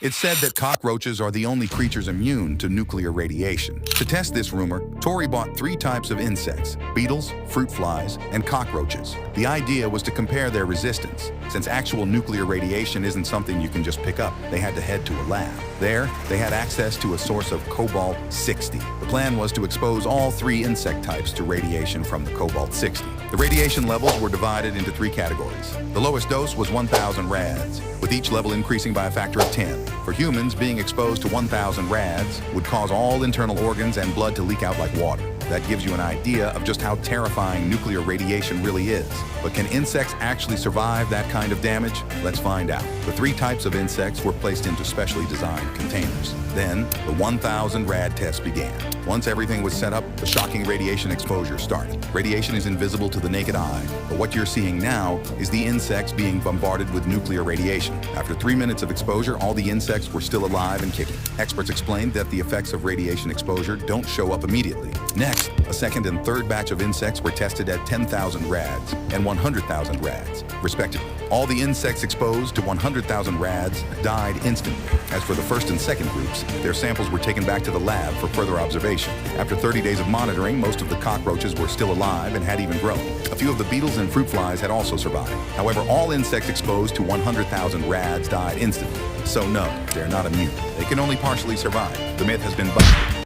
It's said that cockroaches are the only creatures immune to nuclear radiation. To test this rumor, Tori bought 3 types of insects: beetles, fruit flies, and cockroaches. The idea was to compare their resistance. Since actual nuclear radiation isn't something you can just pick up, they had to head to a lab. There, they had access to a source of cobalt-60. The plan was to expose all 3 insect types to radiation from the cobalt-60. The radiation levels were divided into 3 categories. The lowest dose was 1,000 rads, with each level increasing by a factor of 10. For humans, being exposed to 1,000 rads would cause all internal organs and blood to leak out like water. That gives you an idea of just how terrifying nuclear radiation really is. But can insects actually survive that kind of damage? Let's find out. The 3 types of insects were placed into specially designed containers. Then, the 1,000 rad test began. Once everything was set up, the shocking radiation exposure started. Radiation is invisible to the naked eye, but what you're seeing now is the insects being bombarded with nuclear radiation. After 3 minutes of exposure, all the insects were still alive and kicking. Experts explained that the effects of radiation exposure don't show up immediately. Next, a second and third batch of insects were tested at 10,000 rads and 100,000 rads, respectively. All the insects exposed to 100,000 rads died instantly. As for the first and second groups, their samples were taken back to the lab for further observation. After 30 days of monitoring, most of the cockroaches were still alive and had even grown. A few of the beetles and fruit flies had also survived. However, all insects exposed to 100,000 rads died instantly. So no, they're not immune. They can only partially survive. The myth has been busted.